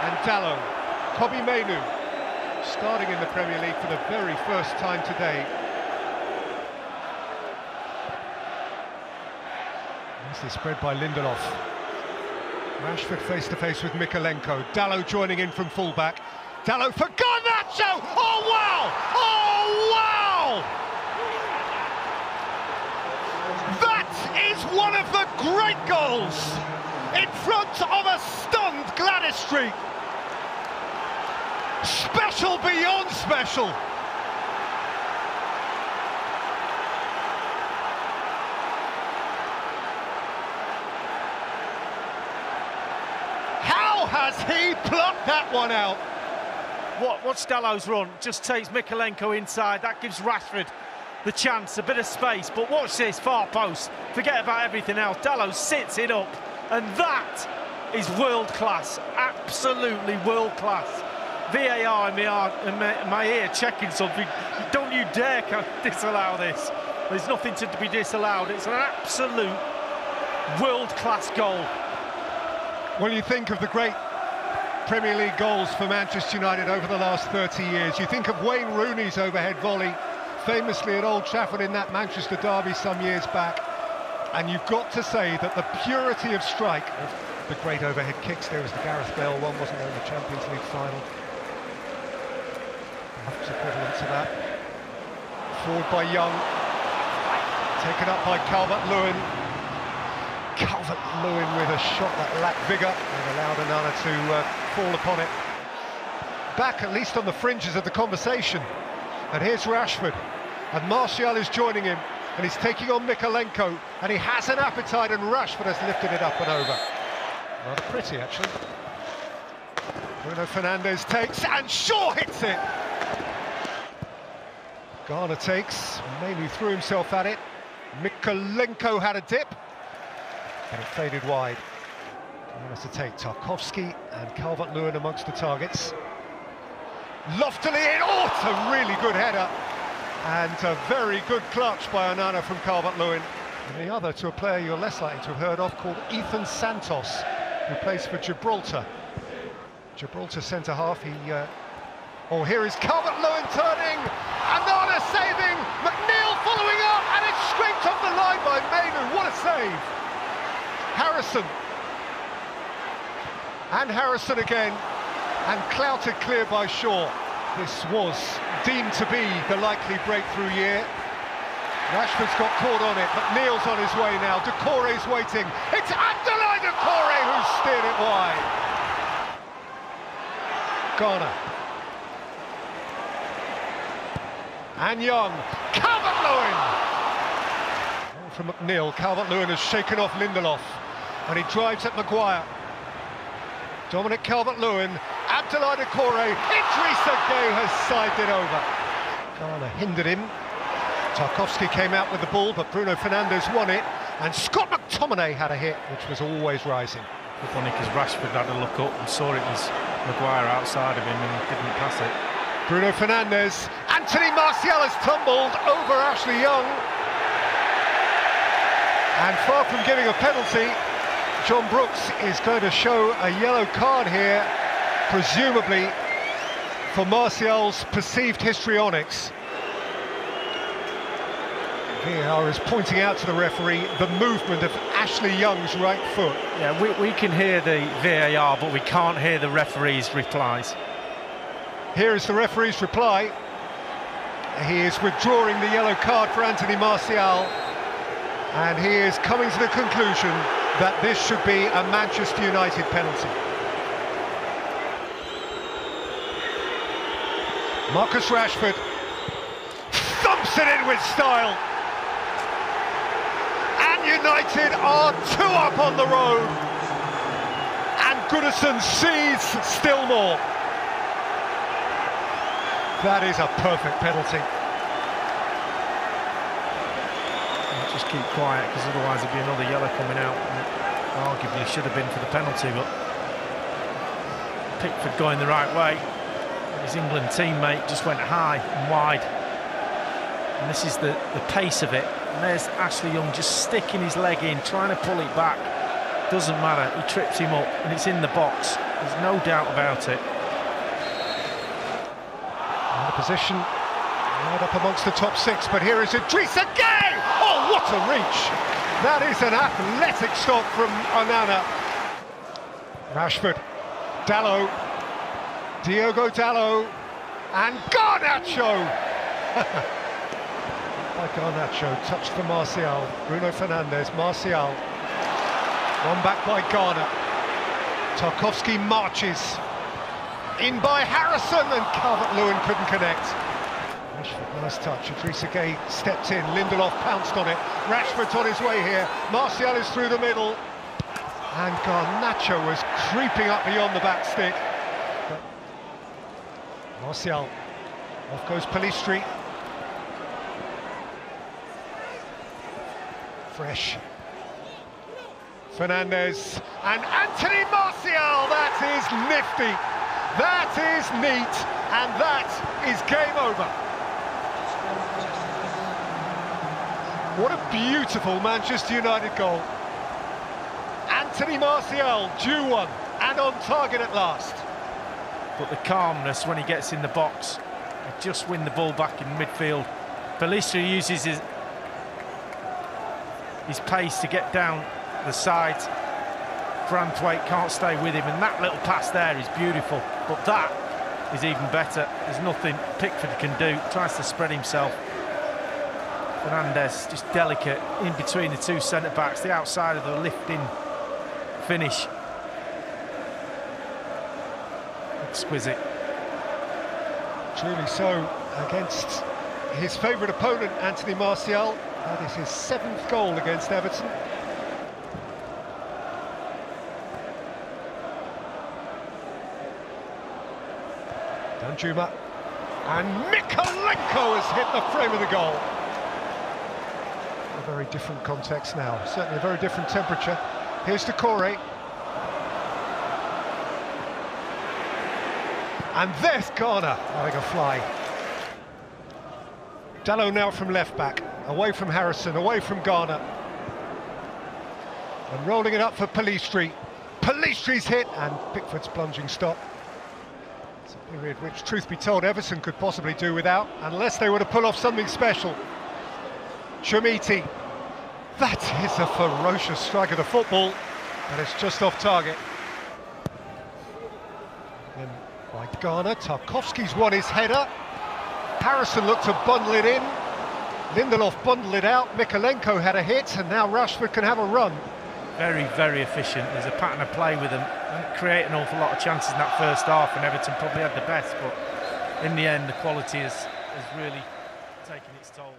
And Dalot, Kobbie Mainoo, starting in the Premier League for the very first time today. Nicely spread by Lindelof. Rashford face to face with Mykolenko. Dalot joining in from fullback. Dalot for Garnacho! Oh wow! Oh wow! That is one of the great goals in front of a stunned Gladys Street. Special beyond special. How has he plucked that one out? What's Dalot's run? Just takes Mykolenko inside. That gives Rashford the chance, a bit of space. But watch this, far post. Forget about everything else. Dalot sits it up, and that is world class. Absolutely world class. VAR in my ear checking something. Don't you dare disallow this. There's nothing to be disallowed. It's an absolute world-class goal. Well, you think of the great Premier League goals for Manchester United over the last 30 years. You think of Wayne Rooney's overhead volley, famously at Old Trafford in that Manchester derby some years back. And you've got to say that the purity of strike, the great overhead kicks, there was the Gareth Bale one, wasn't there, in the Champions League final? Perhaps equivalent to that. Forward by Young, taken up by Calvert-Lewin. Calvert-Lewin with a shot that lacked vigour and allowed Onana to fall upon it. Back at least on the fringes of the conversation. And here's Rashford, and Martial is joining him, and he's taking on Mykolenko, and he has an appetite, and Rashford has lifted it up and over. Rather pretty, actually. Bruno Fernandes takes, and Shaw hits it! Garner takes, Mainoo threw himself at it. Mykolenko had a dip, and it faded wide. Garner to take, Tarkowski and Calvert-Lewin amongst the targets. Loftily in, oh, it's a really good header. And a very good clutch by Onana from Calvert-Lewin. And the other to a player you're less likely to have heard of, called Ethan Santos, who plays for Gibraltar. Gibraltar centre-half, oh, here is Calvert-Lewin turning, Onana saving, McNeil following up, and it's scraped off the line by Mainoo. What a save! Harrison. And Harrison again, and clouted clear by Shaw. This was deemed to be the likely breakthrough year. Rashford's got caught on it, McNeil's on his way now, Doucouré's waiting. It's Abdoulaye Doucouré who's steered it wide. Garner. And Young. Calvert-Lewin! From McNeil, Calvert-Lewin has shaken off Lindelof, and he drives at Maguire. Dominic Calvert-Lewin, Abdoulaye Doucouré, Idrissa Gueye has side it over. Garner hindered him. Tarkowski came out with the ball, but Bruno Fernandes won it, and Scott McTominay had a hit, which was always rising. Funny, because Rashford had a look up and saw it was Maguire outside of him and didn't pass it. Bruno Fernandes, Anthony Martial has tumbled over Ashley Young. And far from giving a penalty, John Brooks is going to show a yellow card here, presumably for Martial's perceived histrionics. VAR is pointing out to the referee the movement of Ashley Young's right foot. Yeah, we can hear the VAR, but we can't hear the referee's replies. Here is the referee's reply. He is withdrawing the yellow card for Anthony Martial, and he is coming to the conclusion that this should be a Manchester United penalty. Marcus Rashford thumps it in with style. And United are 2 up on the road. And Goodison sees still more. That is a perfect penalty. I'll just keep quiet, because otherwise there'd be another yellow coming out. Arguably should have been for the penalty, but Pickford going the right way. His England teammate just went high and wide. And this is the pace of it. And there's Ashley Young just sticking his leg in, trying to pull it back. Doesn't matter, he trips him up and it's in the box. There's no doubt about it. In a position right up amongst the top six, but here is Idrissa Gueye! Oh, what a reach! That is an athletic stop from Onana. Rashford, Dalot, Diogo Dalot, and Garnacho! By Garnacho, touched for Martial, Bruno Fernandes, Martial. One back by Garner. Tarkowski marches. In by Harrison, and Calvert-Lewin couldn't connect. Rashford, nice touch. Idrissa Gueye stepped in, Lindelof pounced on it. Rashford's on his way here. Martial is through the middle. And Garnacho was creeping up beyond the back stick. But Martial, off goes Pellistri. Fresh. Fernandes and Anthony Martial. That is nifty. That is neat, and that is game over. What a beautiful Manchester United goal. Anthony Martial, due one, and on target at last. But the calmness when he gets in the box, and just win the ball back in midfield. Pellistri uses his pace to get down the sides. Branthwaite can't stay with him, and that little pass there is beautiful, but that is even better. There's nothing Pickford can do. Tries to spread himself. Fernandes just delicate in between the two centre-backs, the outside of the lifting finish. Exquisite. Truly so, against his favourite opponent, Anthony Martial. That is his 7th goal against Everton. Danjuma, and Mykolenko has hit the frame of the goal. A very different context now, certainly a very different temperature. Here's Doucouré. And there's Garner having a fly. Dalot now from left back, away from Harrison, away from Garner. And rolling it up for Pellistri. Pellistri's hit, and Pickford's plunging stop. It's a period which, truth be told, Everton could possibly do without, unless they were to pull off something special. Chermiti. That is a ferocious strike of the football, but it's just off target. Then by Garner, Tarkowski's won his header. Harrison looked to bundle it in. Lindelof bundled it out. Mykolenko had a hit, and now Rashford can have a run. Very, very efficient. There's a pattern of play with them. Didn't create an awful lot of chances in that first half, and Everton probably had the best, but in the end, the quality has really taken its toll.